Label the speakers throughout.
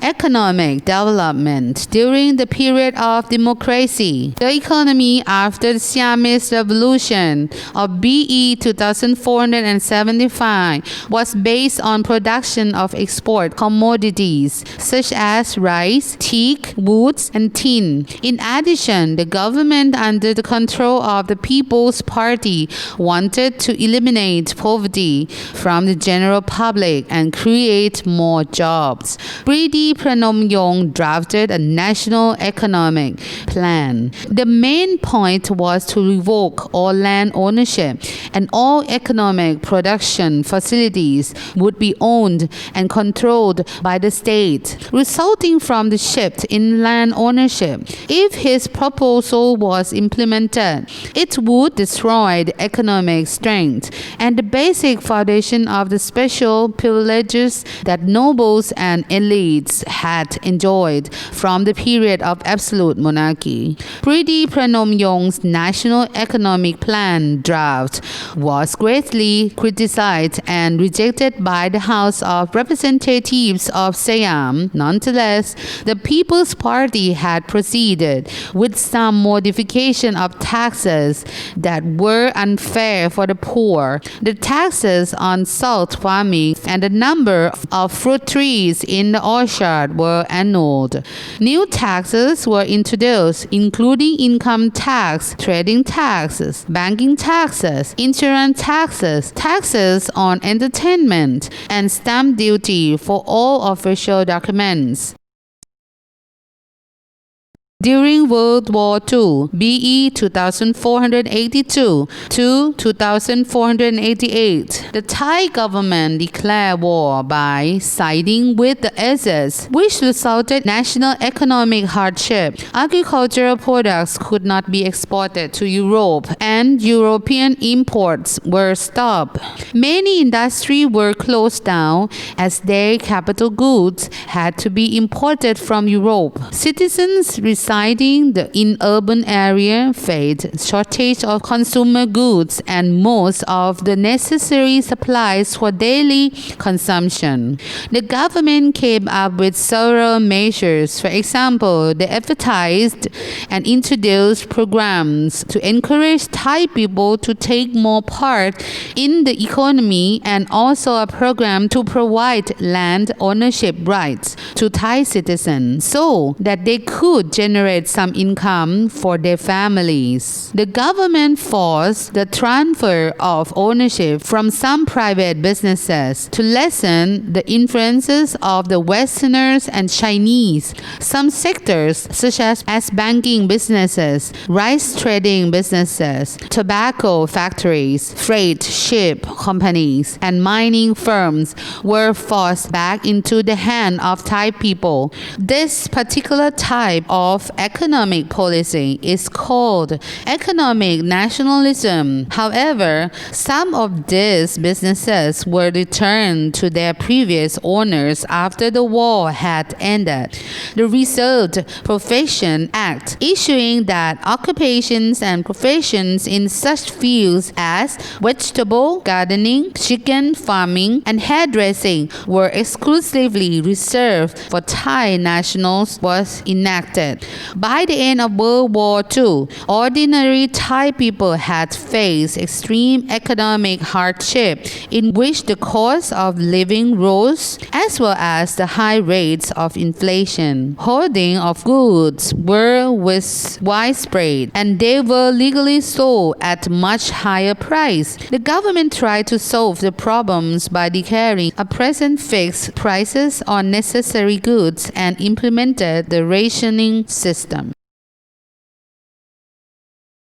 Speaker 1: economic development during the period of democracy. The economy after the Siamese Revolution of BE 2475 was based on production of export commodities such as rice, teak, woods, and tin. In addition, the government under the control of the People's Party wanted to eliminate poverty from the general public and create more jobs. Priti Pranomyong drafted a national economic plan. The main point was to revoke all land ownership, and all economic production facilities would be owned and controlled by the state, resulting from the shift in land ownership. If his proposal was implemented, it would destroy the economic strength and the basic foundation of the special privileges that nobles and elites had enjoyed from the period of absolute monarchy. Priti Pranomyong's National Economic Plan draft was greatly criticized and rejected by the House of Representatives of Siam. Nonetheless, the People's Party had proceeded with some modification of taxes that were unfair for the poor. The taxes on salt farming and the number of fruit trees in the orchard were annulled. New taxes were introduced, including income tax, trading taxes, banking taxes, insurance taxes, taxes on entertainment, and stamp duty for all official documents. During World War II, BE 2482 to 2488, the Thai government declared war by siding with the Axis, which resulted in national economic hardship. Agricultural products could not be exported to Europe, and European imports were stopped. Many industries were closed down as their capital goods had to be imported from Europe. Citizens residing in urban area faced shortage of consumer goods and most of the necessary supplies for daily consumption. The government came up with several measures. For example, they advertised and introduced programs to encourage Thai people to take more part in the economy, and also a program to provide land ownership rights to Thai citizens so that they could generate some income for their families. The government forced the transfer of ownership from some private businesses to lessen the influences of the Westerners and Chinese. Some sectors, such as banking businesses, rice trading businesses, tobacco factories, freight ship companies, and mining firms, were forced back into the hands of Thai people. This particular type of economic policy is called economic nationalism. However, some of these businesses were returned to their previous owners after the war had ended. The Reserved Profession Act, issuing that occupations and professions in such fields as vegetable gardening, chicken farming, and hairdressing were exclusively reserved for Thai nationals, was enacted. By the end of World War II, ordinary Thai people had faced extreme economic hardship in which the cost of living rose, as well as the high rates of inflation. Hoarding of goods were widespread, and they were legally sold at much higher price. The government tried to solve the problems by declaring a present fixed prices on necessary goods and implemented the rationing system.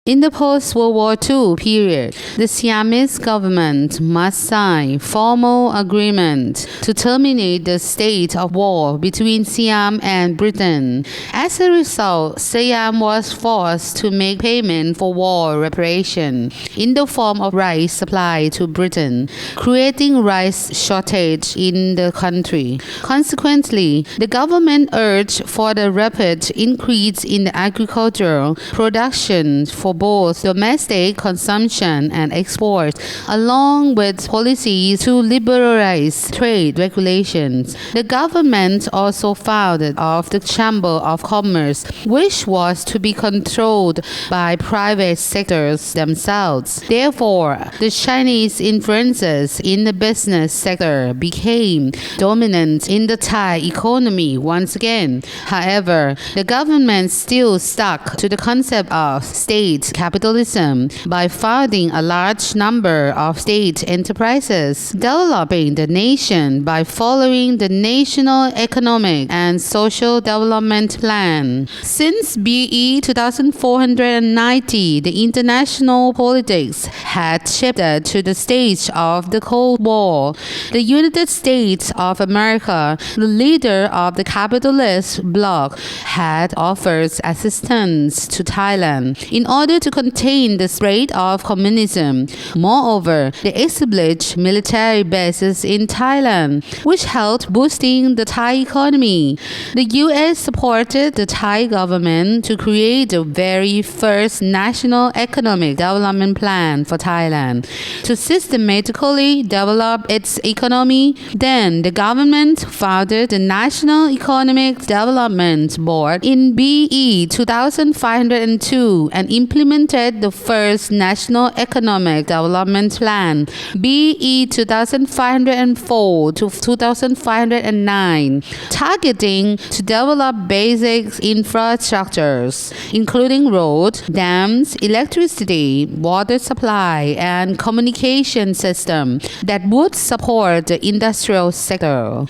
Speaker 1: In the post-World War II period, the Siamese government must sign formal agreement to terminate the state of war between Siam and Britain. As a result, Siam was forced to make payment for war reparation in the form of rice supply to Britain, creating rice shortage in the country. Consequently, the government urged for the rapid increase in the agricultural production for both domestic consumption and export, along with policies to liberalize trade regulations. The government also founded the Chamber of Commerce, which was to be controlled by private sectors themselves. Therefore, the Chinese influences in the business sector became dominant in the Thai economy once again. However, the government still stuck to the concept of state capitalism by founding a large number of state enterprises, developing the nation by following the National Economic and Social Development Plan. Since BE 2490, the international politics had shifted to the stage of the Cold War. The United States of America, the leader of the capitalist bloc, had offered assistance to Thailand in order to contain the spread of communism. Moreover, they established military bases in Thailand, which helped boosting the Thai economy. The U.S. supported the Thai government to create the very first National Economic Development Plan for Thailand to systematically develop its economy. Then the government founded the National Economic Development Board in BE 2502 and implemented the first National Economic Development Plan BE 2504 to 2509, targeting to develop basic infrastructures, including roads, dams, electricity, water supply, and communication system that would support the industrial sector.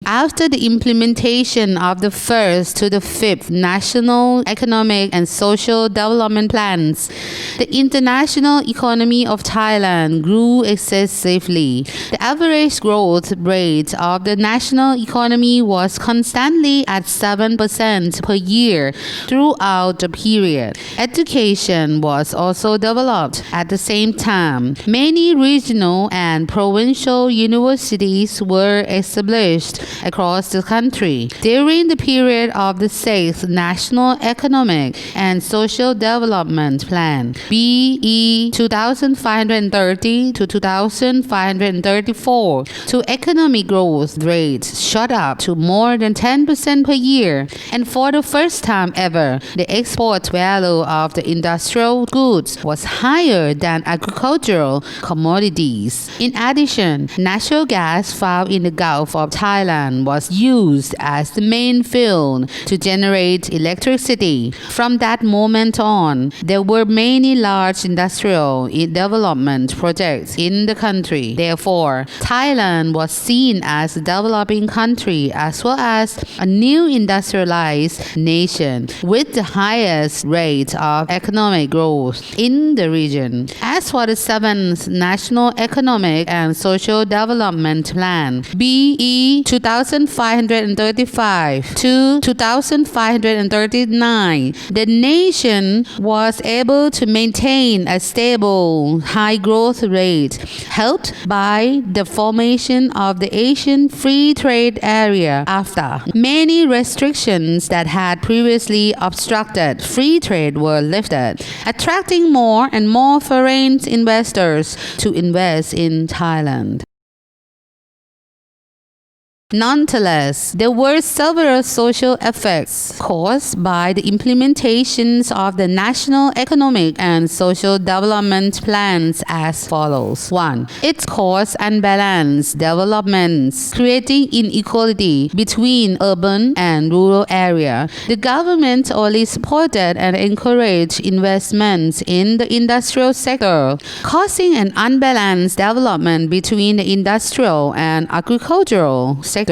Speaker 1: After the implementation of the first to the fifth National Economic and Social Development Plans, the international economy of Thailand grew excessively. The average growth rate of the national economy was constantly at 7% per year throughout the period. Education was also developed at the same time. Many regional and provincial universities were established across the country. During the period of the 6th National Economic and Social Development Plan, BE 2530 to 2534, the economic growth rate shot up to more than 10% per year, and for the first time ever, the export value of the industrial goods was higher than agricultural commodities. In addition, natural gas found in the Gulf of Thailand was used as the main fuel to generate electricity. From that moment on, there were many large industrial development projects in the country. Therefore, Thailand was seen as a developing country as well as a new industrialized nation with the highest rate of economic growth in the region. As for the 7th National Economic and Social Development Plan, BE 2535 to 2539, the nation was able to maintain a stable high growth rate, helped by the formation of the Asian Free Trade Area after. Many restrictions that had previously obstructed free trade were lifted, attracting more and more foreign investors to invest in Thailand. Nonetheless, there were several social effects caused by the implementations of the National Economic and Social Development Plans as follows. 1. It caused unbalanced developments, creating inequality between urban and rural areas. The government only supported and encouraged investments in the industrial sector, causing an unbalanced development between the industrial and agricultural sectors.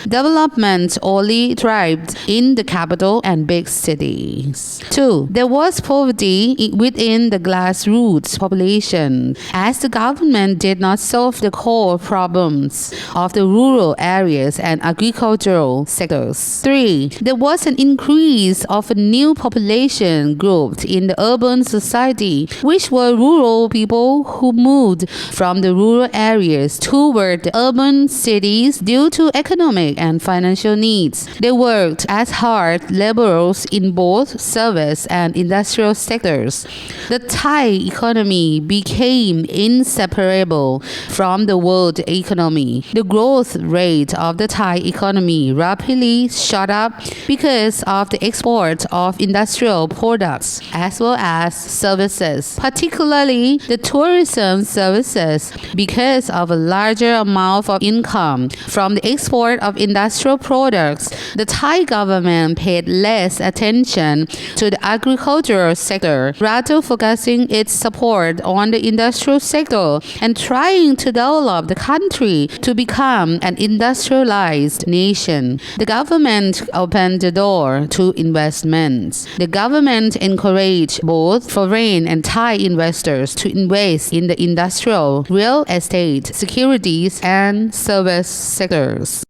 Speaker 1: Development only thrived in the capital and big cities. 2. There was poverty within the grassroots population, as the government did not solve the core problems of the rural areas and agricultural sectors. 3. There was an increase of a new population group in the urban society, which were rural people who moved from the rural areas toward the urban cities due to to economic and financial needs. They worked as hard laborers in both service and industrial sectors. The Thai economy became inseparable from the world economy. The growth rate of the Thai economy rapidly shot up because of the export of industrial products as well as services, particularly the tourism services, because of a larger amount of income from the export of industrial products. The Thai government paid less attention to the agricultural sector, rather focusing its support on the industrial sector and trying to develop the country to become an industrialized nation. The government opened the door to investments. The government encouraged both foreign and Thai investors to invest in the industrial, real estate, securities, and service sectors.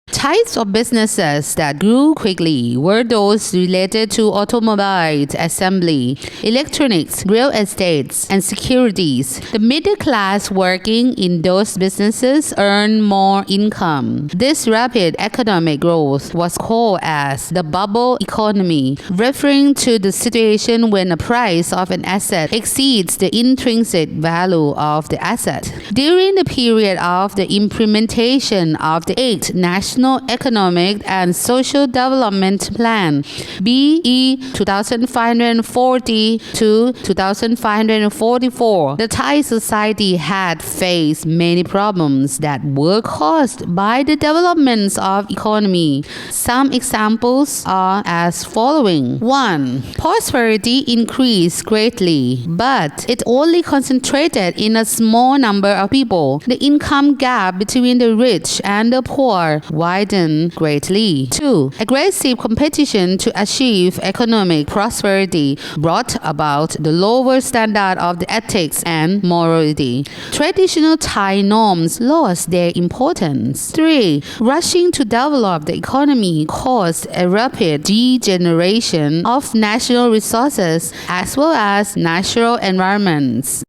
Speaker 1: Types of businesses that grew quickly were those related to automobile assembly, electronics, real estates, and securities. The middle class working in those businesses earned more income. This rapid economic growth was called as the bubble economy, referring to the situation when the price of an asset exceeds the intrinsic value of the asset. During the period of the implementation of the 8th National Economic and Social Development Plan BE 2540 to 2544, the Thai society had faced many problems that were caused by the developments of economy. Some examples are as following. 1. Prosperity increased greatly, but it only concentrated in a small number of people. The income gap between the rich and the poor widened greatly. 2. Aggressive competition to achieve economic prosperity brought about the lower standard of the ethics and morality. Traditional Thai norms lost their importance. 3. Rushing to develop the economy caused a rapid degeneration of national resources as well as natural environments.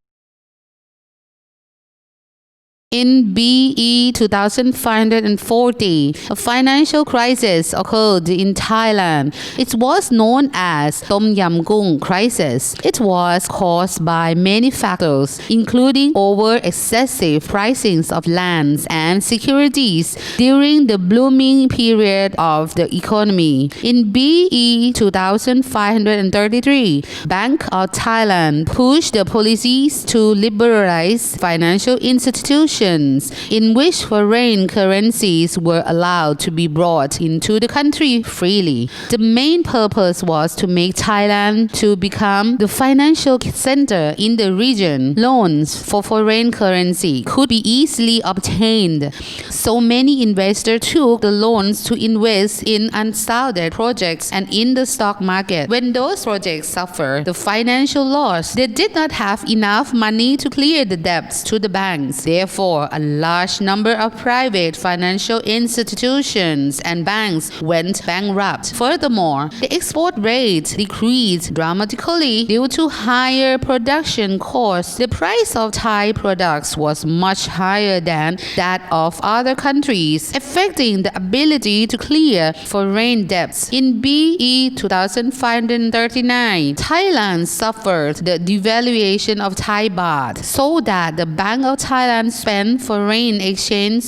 Speaker 1: In BE 2540, a financial crisis occurred in Thailand. It was known as Tom Yam Gung crisis. It was caused by many factors, including over-excessive pricings of lands and securities during the blooming period of the economy. In BE 2533, Bank of Thailand pushed the policies to liberalize financial institutions in which foreign currencies were allowed to be brought into the country freely. The main purpose was to make Thailand to become the financial center in the region. Loans for foreign currency could be easily obtained, so many investors took the loans to invest in unstarted projects and in the stock market. When those projects suffered the financial loss, they did not have enough money to clear the debts to the banks. Therefore, a large number of private financial institutions and banks went bankrupt. Furthermore, the export rate decreased dramatically due to higher production costs. The price of Thai products was much higher than that of other countries, affecting the ability to clear foreign debts. In BE 2539, Thailand suffered the devaluation of Thai baht, so that the Bank of Thailand spent foreign exchange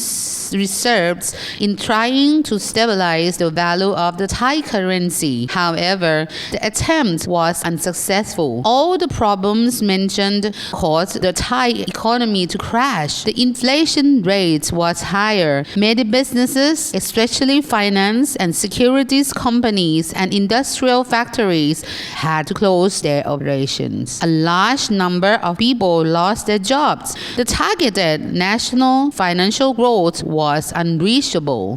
Speaker 1: reserves in trying to stabilize the value of the Thai currency. However, the attempt was unsuccessful. All the problems mentioned caused the Thai economy to crash. The inflation rate was higher. Many businesses, especially finance and securities companies and industrial factories, had to close their operations. A large number of people lost their jobs. The targeted national financial growth was unreachable.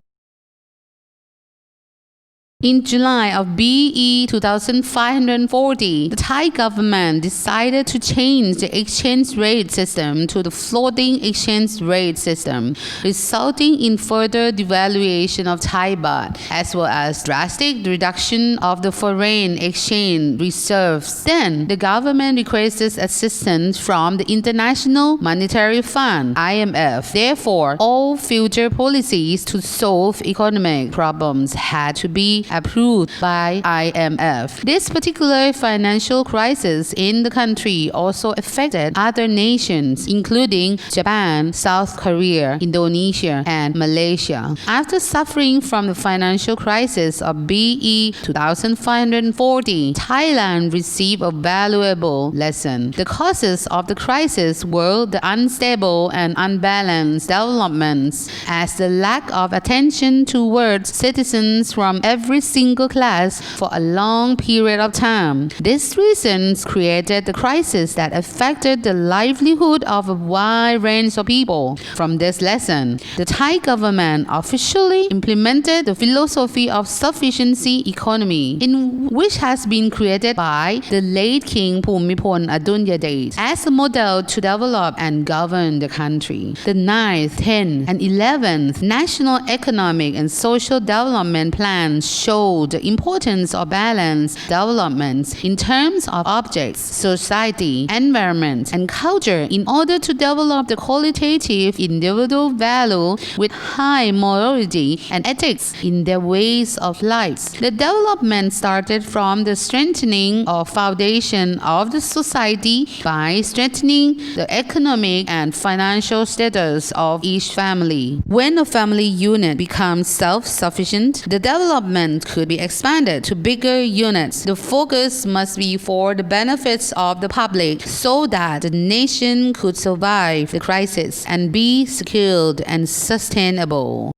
Speaker 1: In July of BE 2540, the Thai government decided to change the exchange rate system to the floating exchange rate system, resulting in further devaluation of Thai baht, as well as drastic reduction of the foreign exchange reserves. Then, the government requested assistance from the International Monetary Fund, IMF. Therefore, all future policies to solve economic problems had to be approved by IMF. This particular financial crisis in the country also affected other nations, including Japan, South Korea, Indonesia, and Malaysia. After suffering from the financial crisis of BE 2540, Thailand received a valuable lesson. The causes of the crisis were the unstable and unbalanced developments, as the lack of attention towards citizens from every single class for a long period of time. These reasons created the crisis that affected the livelihood of a wide range of people. From this lesson, the Thai government officially implemented the philosophy of sufficiency economy, in which has been created by the late King Bhumibol Adulyadej as a model to develop and govern the country. The 9th, 10th, and 11th National Economic and Social Development Plans show the importance of balanced development in terms of objects, society, environment, and culture in order to develop the qualitative individual value with high morality and ethics in their ways of life. The development started from the strengthening of foundation of the society by strengthening the economic and financial status of each family. When a family unit becomes self-sufficient, the development could be expanded to bigger units. The focus must be for the benefits of the public so that the nation could survive the crisis and be secured and sustainable.